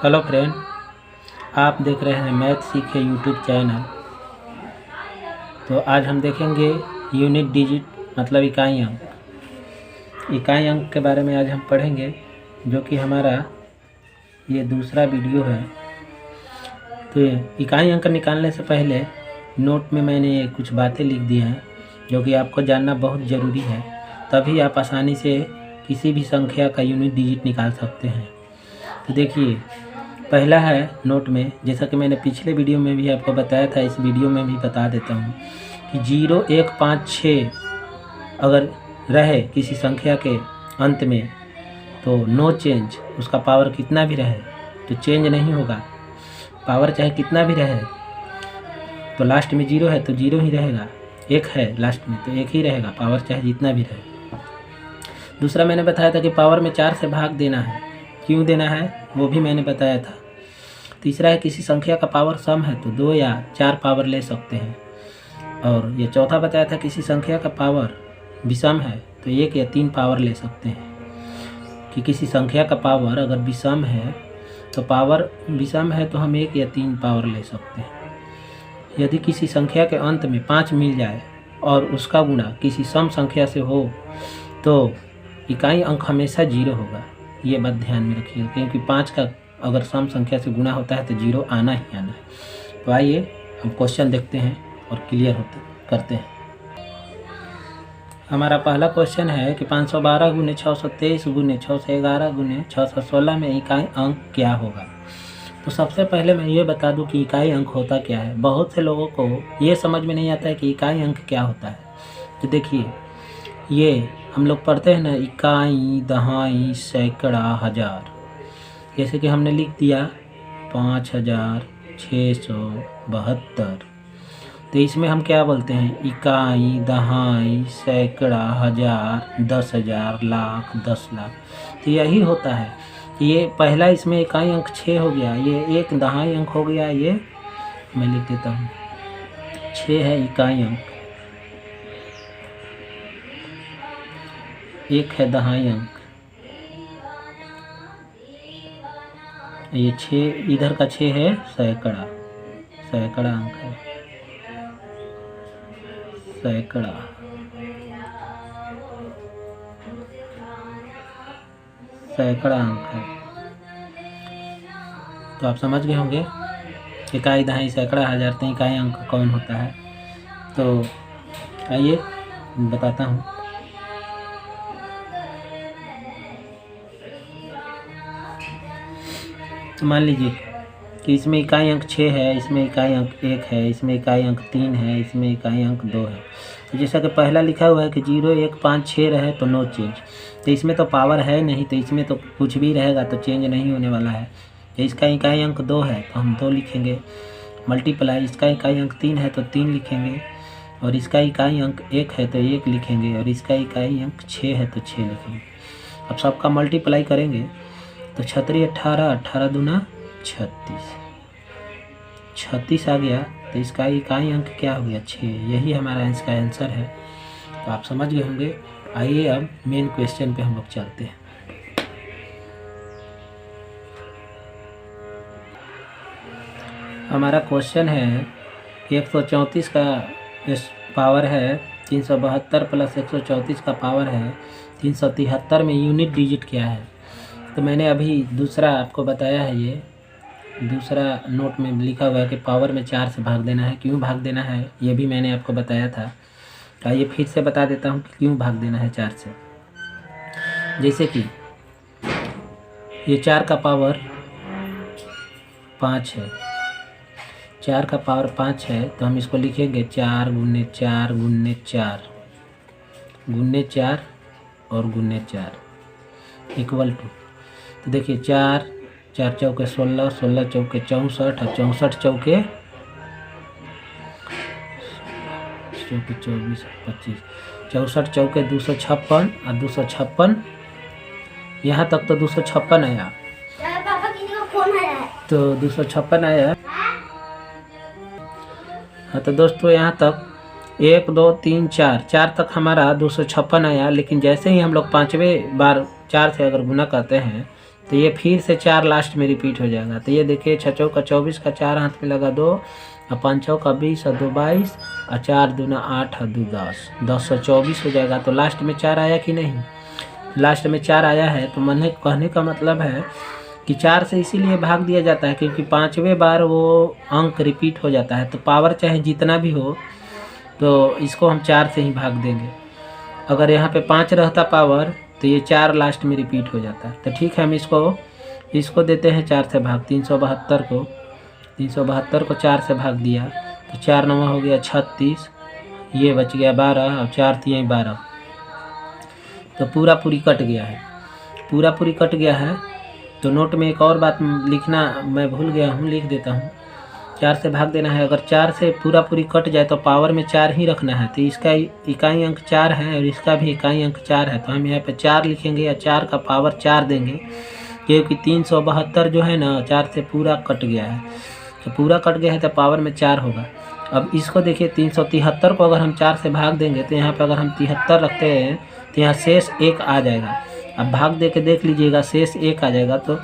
Hello friend, आप देख रहे हैं मैथ सीखे यूट्यूब चैनल। तो आज हम देखेंगे यूनिट डिजिट मतलब इकाई अंक। इकाई अंक के बारे में आज हम पढ़ेंगे, जो कि हमारा ये दूसरा वीडियो है। तो इकाई अंक निकालने से पहले नोट में मैंने कुछ बातें लिख दी हैं जो कि आपको जानना बहुत ज़रूरी है, तभी आप आसानी से किसी भी संख्या का यूनिट डिजिट निकाल सकते हैं। तो देखिए, पहला है नोट में, जैसा कि मैंने पिछले वीडियो में भी आपको बताया था, इस वीडियो में भी बता देता हूँ कि 0, 1, 5, 6 अगर रहे किसी संख्या के अंत में तो नो चेंज। उसका पावर कितना भी रहे तो चेंज नहीं होगा। पावर चाहे कितना भी रहे तो लास्ट में 0 है तो 0 ही रहेगा, 1 है लास्ट में तो 1 ही रहेगा, पावर चाहे जितना भी रहे। दूसरा मैंने बताया था कि पावर में 4 से भाग देना है। क्यों देना है वो भी मैंने बताया था। तीसरा है किसी संख्या का पावर सम है तो 2 या 4 पावर ले सकते हैं। और ये चौथा बताया था किसी संख्या का पावर विषम है तो 1 या 3 पावर ले सकते हैं। कि किसी संख्या का पावर अगर विषम है तो पावर विषम है तो हम 1 या 3 पावर ले सकते हैं। यदि किसी संख्या के अंत में 5 मिल जाए और उसका गुणा किसी सम संख्या से हो तो इकाई अंक हमेशा 0 होगा। ये बात ध्यान में रखिए, क्योंकि 5 का अगर सम संख्या से गुणा होता है तो 0 आना ही आना है। तो आइए हम क्वेश्चन देखते हैं और क्लियर करते हैं। हमारा पहला क्वेश्चन है कि 512 गुने 623 गुने 611 गुने 616 में इकाई अंक क्या होगा। तो सबसे पहले मैं ये बता दूं कि इकाई अंक होता क्या है। बहुत से लोगों को ये समझ में नहीं आता है कि इकाई अंक क्या होता है। तो देखिए, ये हम लोग पढ़ते हैं ना, इकाई, दहाई, सैकड़ा, हज़ार। जैसे कि हमने लिख दिया 5672। तो इसमें हम क्या बोलते हैं, इकाई, दहाई, सैकड़ा, हज़ार, 10,000, लाख, 10 लाख। तो यही होता है। ये पहला इसमें इकाई अंक 6 हो गया, ये एक दहाई अंक हो गया, ये मैं लिख देता हूँ 6 है इकाई अंक, एक है दहाई अंक। ये 6 इधर का 6 है सैकड़ा, सैकड़ा अंक है, सैकड़ा। सैकड़ा अंक है। तो आप समझ गए होंगे इकाई, दहाई, सैकड़ा, हज़ार तो इकाई अंक कौन होता है। तो आइए बताता हूँ। तो मान लीजिए कि इसमें इकाई अंक 6 है, इसमें इकाई अंक 1 है, इसमें इकाई अंक 3 है, इसमें इकाई अंक 2 है। तो जैसा कि पहला लिखा हुआ है कि 0, 1, 5, 6 रहे तो नो चेंज। तो इसमें तो पावर है नहीं, तो इसमें तो कुछ भी रहेगा तो चेंज नहीं होने वाला है। तो इसका इकाई अंक 2 है तो हम 2 लिखेंगे, मल्टीप्लाई इसका इकाई अंक 3 है तो 3 लिखेंगे, और इसका इकाई अंक 1 है तो 1 लिखेंगे, और इसका इकाई अंक 6 है तो 6 लिखेंगे। अब सबका मल्टीप्लाई करेंगे तो 36 18, 18 दूना 36, 36 आ गया। तो इसका इकाई अंक क्या हो गया, 6। यही हमारा इसका आंसर है। तो आप समझ गए होंगे। आइए अब मेन क्वेश्चन पे हम लोग चलते हैं। हमारा क्वेश्चन है कि 134 का पावर है 372 प्लस 134 का पावर है 373 में यूनिट डिजिट क्या है। तो मैंने अभी दूसरा आपको बताया है, ये दूसरा नोट में लिखा हुआ है कि पावर में 4 से भाग देना है। क्यों भाग देना है ये भी मैंने आपको बताया था। आइए फिर से बता देता हूँ कि क्यों भाग देना है 4 से। जैसे कि ये 4 का पावर 5 है, 4 का पावर 5 है तो हम इसको लिखेंगे 4 गुने 4 गुने 4 गुने 4 और गुने 4 इक्वल टू। तो देखिए 4 4 चौके 16, 16 चौके 64 और 64 चौके 24 25, 64 चौके 256 और 256 यहाँ तक तो 256 आया। तो 256 आया। हाँ तो दोस्तों यहाँ तक 1 2 3 4 तक हमारा 256 आया। लेकिन जैसे ही हम लोग 5वें बार 4 से अगर गुना करते हैं तो ये फिर से 4 लास्ट में रिपीट हो जाएगा। तो ये देखिए 6 चौका 24 का 4 हाथ में लगा 2 और 5 चौका 20 और 2 22 और 4 दूना 8 और 2 10, 1024 हो जाएगा। तो लास्ट में 4 आया कि नहीं? लास्ट में 4 आया है। तो मैंने कहने का मतलब है कि 4 से इसीलिए भाग दिया जाता है क्योंकि 5वें बार वो अंक रिपीट हो जाता है। तो पावर चाहे जितना भी हो तो इसको हम 4 से ही भाग देंगे। अगर यहाँ पे 5 रहता पावर तो ये 4 लास्ट में रिपीट हो जाता है। तो ठीक है, हम इसको देते हैं 4 से भाग। 372 को 4 से भाग दिया तो 4 9 हो गया 36, ये बच गया 12 और 4 3 12। तो पूरी कट गया है, पूरी कट गया है। तो नोट में एक और बात लिखना मैं भूल गया हूँ, लिख देता हूँ। 4 से भाग देना है। अगर 4 से पूरी कट जाए तो पावर में 4 ही रखना है। तो इसका इकाई अंक 4 है और इसका भी इकाई अंक 4 है। तो हम यहाँ पे 4 लिखेंगे या 4 का पावर 4 देंगे क्योंकि 372 जो है ना 4 से पूरा कट गया है। तो पूरा कट गया है तो पावर में 4 होगा। अब इसको देखिए 373 को अगर हम 4 से भाग देंगे तो यहाँ पर अगर हम 73 रखते हैं तो यहाँ शेष 1 आ जाएगा। अब भाग दे के देख लीजिएगा, शेष 1 आ जाएगा। तो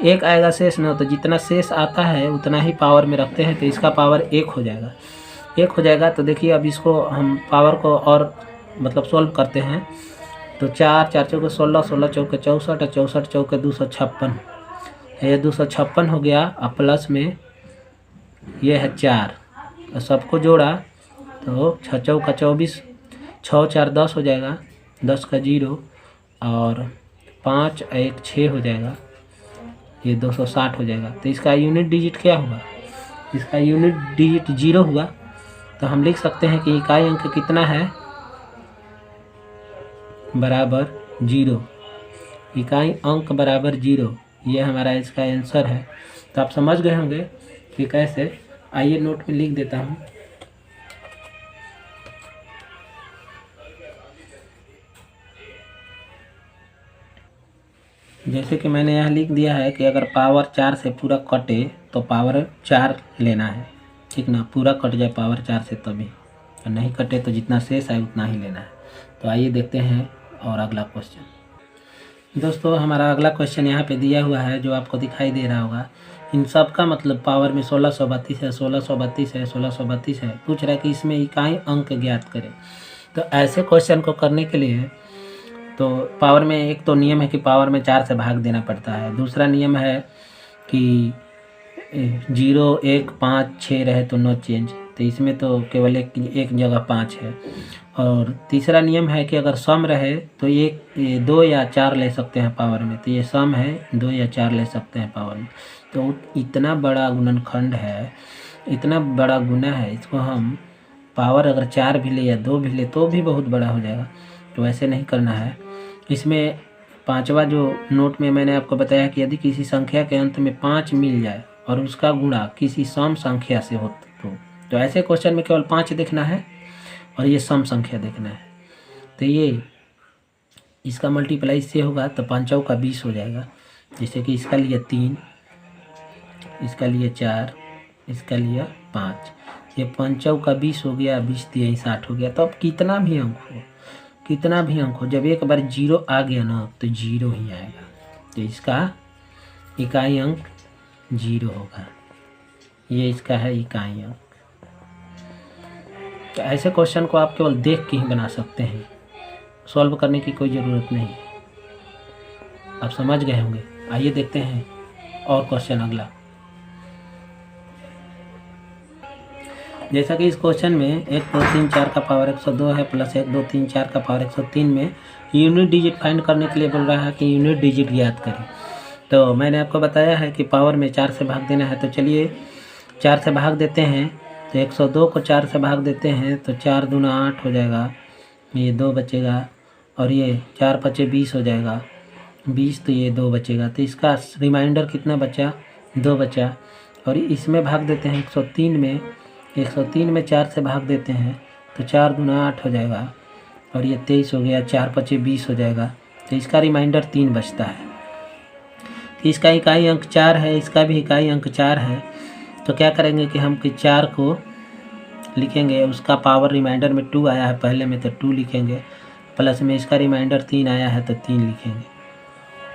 1 आएगा शेष ना, तो जितना शेष आता है उतना ही पावर में रखते हैं। तो इसका पावर 1 हो जाएगा, 1 हो जाएगा। तो देखिए अब इसको हम पावर को और मतलब सॉल्व करते हैं। तो 4 4 चौके 16, 16 चौके 64 और 64 चौके 256, ये 256 हो गया। और प्लस में ये है 4 और सबको जोड़ा तो 6 चौका 24, 6 4 10 हो जाएगा, 10 का 0 और 5 1 6 हो जाएगा, ये 260 हो जाएगा। तो इसका यूनिट डिजिट क्या हुआ? इसका यूनिट डिजिट 0 हुआ। तो हम लिख सकते हैं कि इकाई अंक कितना है, बराबर 0। इकाई अंक बराबर 0, ये हमारा इसका आंसर है। तो आप समझ गए होंगे कि कैसे। आइए नोट में लिख देता हूँ। जैसे कि मैंने यहाँ लिख दिया है कि अगर पावर 4 से पूरा कटे तो पावर 4 लेना है, ठीक ना। पूरा कट जाए पावर 4 से तभी, और नहीं कटे तो जितना शेष है उतना ही लेना है। तो आइए देखते हैं और अगला क्वेश्चन। दोस्तों हमारा अगला क्वेश्चन यहाँ पे दिया हुआ है जो आपको दिखाई दे रहा होगा। इन सब का मतलब पावर में 1632 है, 1632 है, 1632 है। पूछ रहा है कि इसमें इकाई अंक ज्ञात करें। तो ऐसे क्वेश्चन को करने के लिए तो पावर में एक तो नियम है कि पावर में 4 से भाग देना पड़ता है। दूसरा नियम है कि 0 1 5 6 रहे तो नो चेंज। तो इसमें तो केवल एक जगह 5 है। और तीसरा नियम है कि अगर सम रहे तो 2 या 4 ले सकते हैं पावर में। तो ये सम है, 2 या 4 ले सकते हैं पावर में। तो इतना बड़ा गुणनखंड है, इतना बड़ा गुना है, इसको हम पावर अगर 4 भी ले या 2 भी ले तो भी बहुत बड़ा हो जाएगा। तो ऐसे नहीं करना है। इसमें 5वां जो नोट में मैंने आपको बताया कि यदि किसी संख्या के अंत में 5 मिल जाए और उसका गुणा किसी सम संख्या से हो तो ऐसे क्वेश्चन में केवल 5 देखना है और ये सम संख्या देखना है। तो ये इसका मल्टीप्लाई इससे होगा तो 5 का 20 हो जाएगा। जैसे कि इसका लिए 3, इसका लिए 4, इसका लिए 5, ये 5 का 20 हो गया, 20 3 60 हो गया। तो अब कितना भी अंक हो जब एक बार 0 आ गया ना तो 0 ही आएगा। तो इसका इकाई अंक 0 होगा। ये इसका है इकाई अंक। तो ऐसे क्वेश्चन को आप केवल देख के ही बना सकते हैं, सॉल्व करने की कोई ज़रूरत नहीं। आप समझ गए होंगे। आइए देखते हैं और क्वेश्चन अगला। जैसा कि इस क्वेश्चन में 1 2 3 4 का पावर 102 है प्लस 1 2 3 4 का पावर 103 में यूनिट डिजिट फाइंड करने के लिए बोल रहा है कि यूनिट डिजिट ज्ञात करें। तो मैंने आपको बताया है कि पावर में 4 से भाग देना है। तो चलिए 4 से भाग देते हैं। तो 102 को 4 से भाग देते हैं तो 4 दूना 8 हो जाएगा, ये 2 बचेगा और ये 4 5 20 हो जाएगा, 20 तो ये 2 बचेगा। तो इसका रिमाइंडर कितना बचा? 2 बचा। और इसमें भाग देते हैं 103 में, 103 में 4 से भाग देते हैं तो 4 दूना 8 हो जाएगा और ये 23 हो गया, 4 5 20 हो जाएगा। तो इसका रिमाइंडर 3 बचता है। तो इसका इकाई अंक 4 है, इसका भी इकाई अंक 4 है। तो क्या करेंगे कि हम कि 4 को लिखेंगे, उसका पावर रिमाइंडर में 2 आया है पहले में तो 2 लिखेंगे, प्लस में इसका रिमाइंडर 3 आया है तो 3 लिखेंगे।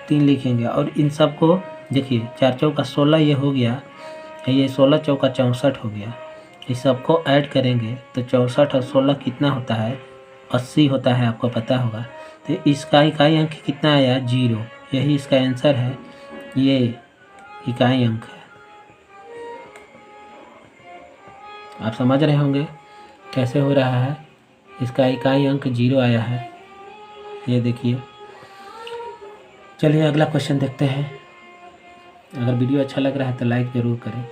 3 लिखेंगे और इन सब को देखिए 4 चौका 16 ये हो गया, ये 16 चौका 64 हो गया। इस सबको ऐड करेंगे तो 64 और 16 कितना होता है, 80 होता है, आपको पता होगा। तो इसका इकाई अंक कितना आया, 0। यही इसका आंसर है, ये इकाई अंक है। आप समझ रहे होंगे कैसे हो रहा है, इसका इकाई अंक 0 आया है, ये देखिए। चलिए अगला क्वेश्चन देखते हैं। अगर वीडियो अच्छा लग रहा है तो लाइक ज़रूर करें।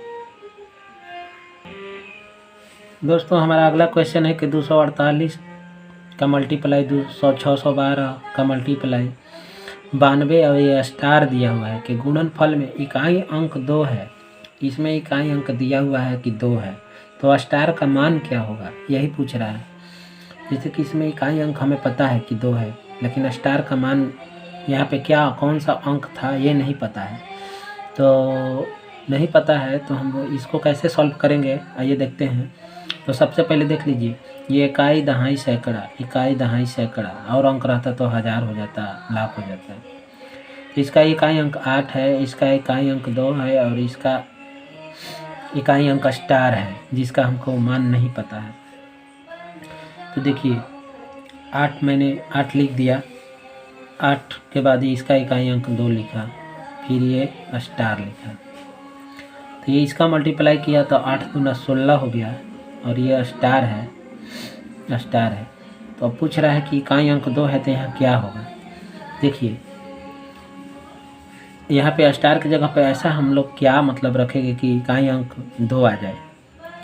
दोस्तों हमारा अगला क्वेश्चन है कि 248 का मल्टीप्लाई 612 का मल्टीप्लाई 92 और ये स्टार दिया हुआ है कि गुणनफल में इकाई अंक 2 है, इसमें इकाई अंक दिया हुआ है कि 2 है, तो स्टार का मान क्या होगा, यही पूछ रहा है। जैसे कि इसमें इकाई अंक हमें पता है कि 2 है, लेकिन स्टार का मान यहाँ पे क्या कौन सा अंक था ये नहीं पता है। तो नहीं पता है तो हम इसको कैसे सॉल्व करेंगे, आइए देखते हैं। तो सबसे पहले देख लीजिए, ये इकाई दहाई सैकड़ा, इकाई दहाई सैकड़ा, और अंक रहता तो 1000 हो जाता, लाख हो जाता। इसका इकाई अंक 8 है, इसका इकाई अंक 2 है और इसका इकाई अंक स्टार है, जिसका हमको मान नहीं पता है। तो देखिए 8 मैंने 8 लिख दिया, 8 के बाद इसका इकाई अंक 2 लिखा, फिर ये स्टार लिखा। तो ये इसका मल्टीप्लाई किया तो 8 दूना 16 हो गया और ये स्टार है, स्टार है। तो अब पूछ रहा है कि इकाई अंक 2 है तो यहाँ क्या होगा। देखिए यहाँ पे स्टार की जगह पे ऐसा हम लोग क्या मतलब रखेंगे कि इकाई अंक 2 आ जाए।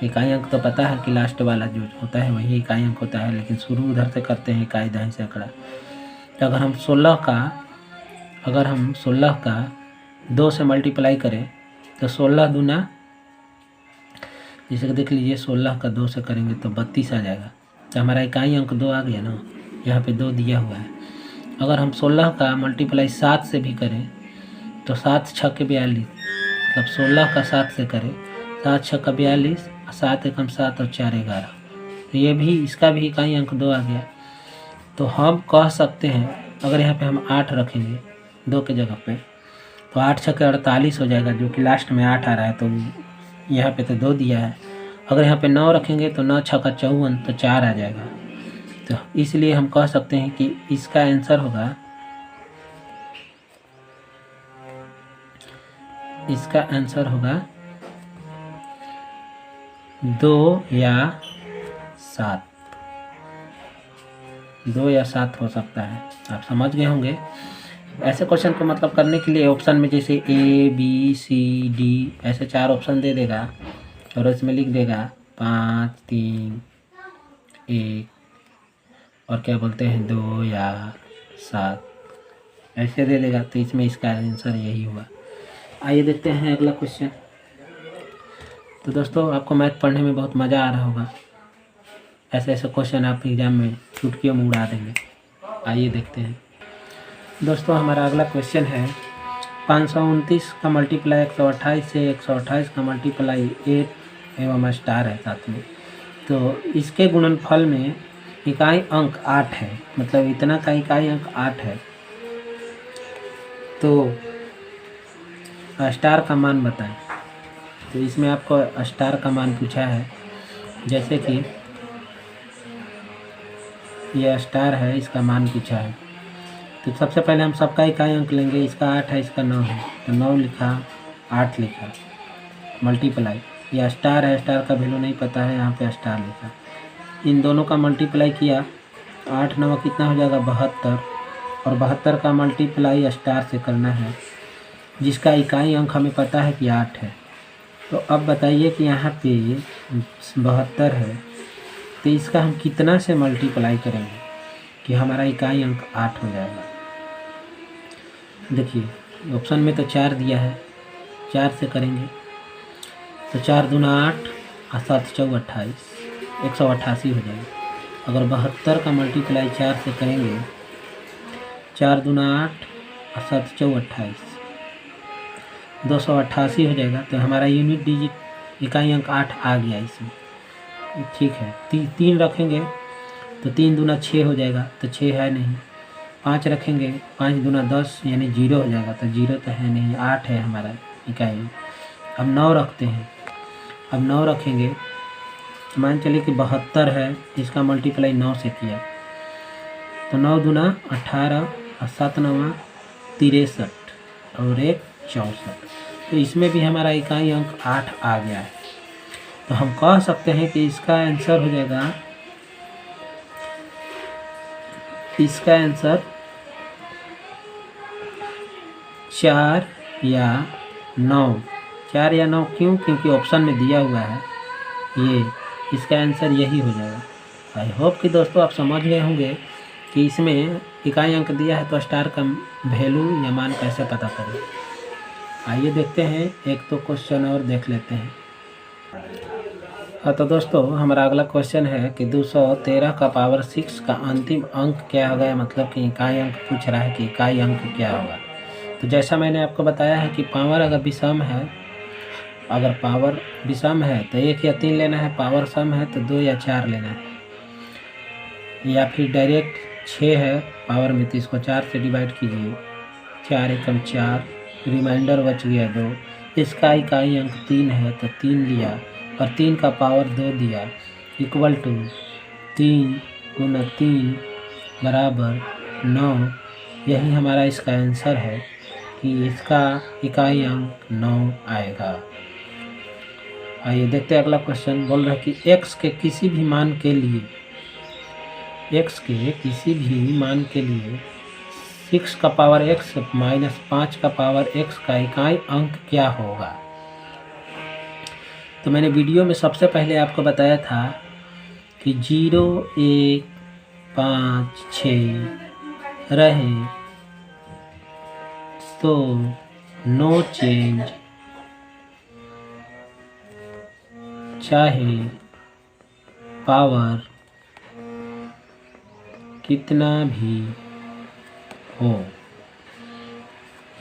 इकाई अंक तो पता है कि लास्ट वाला जो होता है वही इकाई अंक होता है, लेकिन शुरू उधर से करते हैं इकाई दहाई सैकड़ा। तो अगर हम 16 का 2 से मल्टीप्लाई करें तो 16 दूना, जैसे कि देख लीजिए 16 का 2 से करेंगे तो 32 आ जाएगा। तो हमारा इकाई अंक 2 आ गया ना, यहाँ पे 2 दिया हुआ है। अगर हम 16 का मल्टीप्लाई 7 से भी करें तो 7 छक्के 42, मतलब 16 का 7 से करें, 7 छक्का 42, 7 एकम 7 और 4 11, तो ये भी इसका भी इकाई अंक 2 आ गया। तो हम कह सकते हैं अगर यहाँ पे हम 8 रखेंगे 2 के जगह पे तो 8 छक्के 48 हो जाएगा, जो कि लास्ट में 8 आ रहा है, तो यहाँ पे तो 2 दिया है। अगर यहाँ पे 9 रखेंगे तो 9 छक्का 54 तो 4 आ जाएगा। तो इसलिए हम कह सकते हैं कि इसका आंसर होगा, इसका आंसर होगा 2 या 7, 2 या 7 हो सकता है। आप समझ गए होंगे। ऐसे क्वेश्चन को मतलब करने के लिए ऑप्शन में जैसे A B C D ऐसे 4 ऑप्शन दे देगा और इसमें लिख देगा 5 3 1 और क्या बोलते हैं 2 या 7 ऐसे दे देगा, तो इसमें इसका आंसर यही हुआ। आइए देखते हैं अगला क्वेश्चन। तो दोस्तों आपको मैथ पढ़ने में बहुत मज़ा आ रहा होगा, ऐसे ऐसे क्वेश्चन आप एग्जाम में चुटकियों में उड़ा देंगे। आइए देखते हैं दोस्तों, हमारा अगला क्वेश्चन है 529 का मल्टीप्लाई 128 से 128 का मल्टीप्लाई 8 एवं स्टार है साथ में। तो इसके गुणनफल में इकाई अंक 8 है, मतलब इतना का इकाई अंक 8 है। तो स्टार का मान बताएं। तो इसमें आपको स्टार का मान पूछा है, जैसे कि यह स्टार है, इसका मान पूछा है। तो सबसे पहले हम सबका इकाई अंक लेंगे, इसका 8 है, इसका 9 है, तो 9 लिखा 8 लिखा मल्टीप्लाई, यह स्टार है, स्टार का वैल्यू नहीं पता है, यहाँ पे स्टार लिखा। इन दोनों का मल्टीप्लाई किया, 8 9 कितना हो जाएगा 72, और 72 का मल्टीप्लाई स्टार से करना है, जिसका इकाई अंक हमें पता है कि 8 है। तो अब बताइए कि यहाँ पे 72 है, तो इसका हम कितना से मल्टीप्लाई करेंगे कि हमारा इकाई अंक 8 हो जाएगा। देखिए ऑप्शन में तो 4 दिया है, 4 से करेंगे तो 4 दूना 8 और 7 चौक 28, 188 हो जाएगा। अगर 72 का मल्टीप्लाई 4 से करेंगे, 4 दूना 8 और 7 चौक 28, 288 हो जाएगा। तो हमारा यूनिट डिजिट इकाई अंक 8 आ गया इसमें, ठीक है। 3 रखेंगे तो 3 दूना 6 हो जाएगा, तो 6 है नहीं। 5 रखेंगे, 5 दूना 10 यानी 0 हो जाएगा, तो 0 तो है नहीं, 8 है हमारा इकाई। अब 9 रखते हैं, अब 9 रखेंगे, मान चलिए कि 72 है, इसका मल्टीप्लाई 9 से किया तो 9 दूना 18 और 7 9 63 और 1 64, तो इसमें भी हमारा इकाई अंक 8 आ गया है। तो हम कह सकते हैं कि इसका आंसर हो जाएगा, इसका आंसर 4 या 9, 4 या 9 क्यों? क्योंकि ऑप्शन में दिया हुआ है ये, इसका आंसर यही हो जाएगा। आई होप कि दोस्तों आप समझ गए होंगे कि इसमें इकाई अंक दिया है तो स्टार का वैल्यू या मान कैसे पता करें। आइए देखते हैं, एक तो क्वेश्चन और देख लेते हैं। हाँ तो दोस्तों हमारा अगला क्वेश्चन है कि 213 का पावर 6 का अंतिम अंक क्या होगा, मतलब कि इकाई अंक पूछ रहा है कि इकाई अंक क्या होगा। तो जैसा मैंने आपको बताया है कि पावर अगर विषम है, अगर पावर विषम है तो 1 या 3 लेना है, पावर सम है तो 2 या 4 लेना है, या फिर डायरेक्ट 6 है पावर में तो इसको 4 से डिवाइड कीजिए, 4 एकम 4, रिमाइंडर बच गया 2, इसका इकाई अंक 3 है तो 3 लिया और 3 का पावर 2 दिया, इक्वल टू 3 गुना 3 बराबर 9। यही हमारा इसका आंसर है कि इसका इकाई अंक 9 आएगा। आइए देखते हैं अगला क्वेश्चन। बोल रहा है कि x के किसी भी मान के लिए, x के किसी भी मान के लिए 6 का पावर x माइनस 5 का पावर x का इकाई अंक क्या होगा। तो मैंने वीडियो में सबसे पहले आपको बताया था कि 0 1 5 6 रहे तो नो चेंज, चाहे पावर कितना भी हो।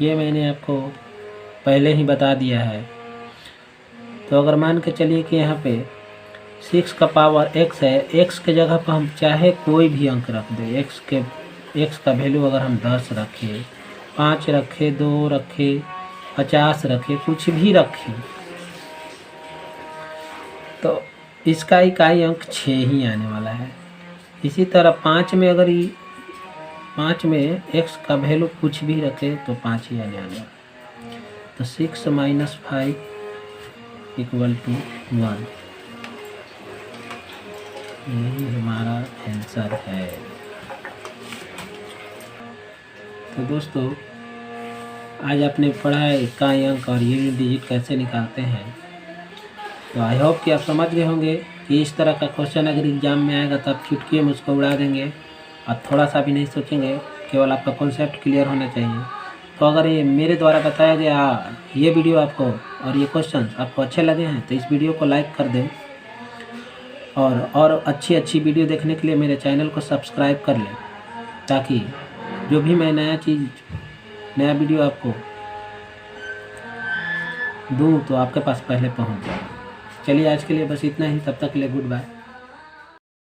ये मैंने आपको पहले ही बता दिया है। तो अगर मान के चलिए कि यहाँ पे 6 का पावर x है, x के जगह पर हम चाहे कोई भी अंक रख दें, x का वैल्यू अगर हम 10 रखें, 5 रखें, 2 रखें, 50 रखें, कुछ भी रखें, तो इसका इकाई अंक 6 ही आने वाला है। इसी तरह 5 में अगर 5 में x का वैल्यू कुछ भी रखे तो 5 ही आने वाला है। तो 6 माइनस 5 इक्वल टू 1, यही हमारा आंसर है। तो दोस्तों आज आपने पढ़ा है इकाई अंक और यूनिट डिजिट कैसे निकालते हैं। तो आई होप कि आप समझ गए होंगे कि इस तरह का क्वेश्चन अगर एग्जाम में आएगा तो आप चुटकी में उसको उड़ा देंगे और थोड़ा सा भी नहीं सोचेंगे, केवल आपका कॉन्सेप्ट क्लियर होना चाहिए। तो अगर ये मेरे द्वारा बताया गया ये वीडियो आपको और ये क्वेश्चन आपको अच्छे लगे हैं तो इस वीडियो को लाइक कर दें, और अच्छी वीडियो देखने के लिए मेरे चैनल को सब्सक्राइब कर लें, ताकि जो भी मैं नया वीडियो आपको दूँ तो आपके पास पहले पहुंच जाए। चलिए आज के लिए बस इतना ही, तब तक के लिए गुड बाय।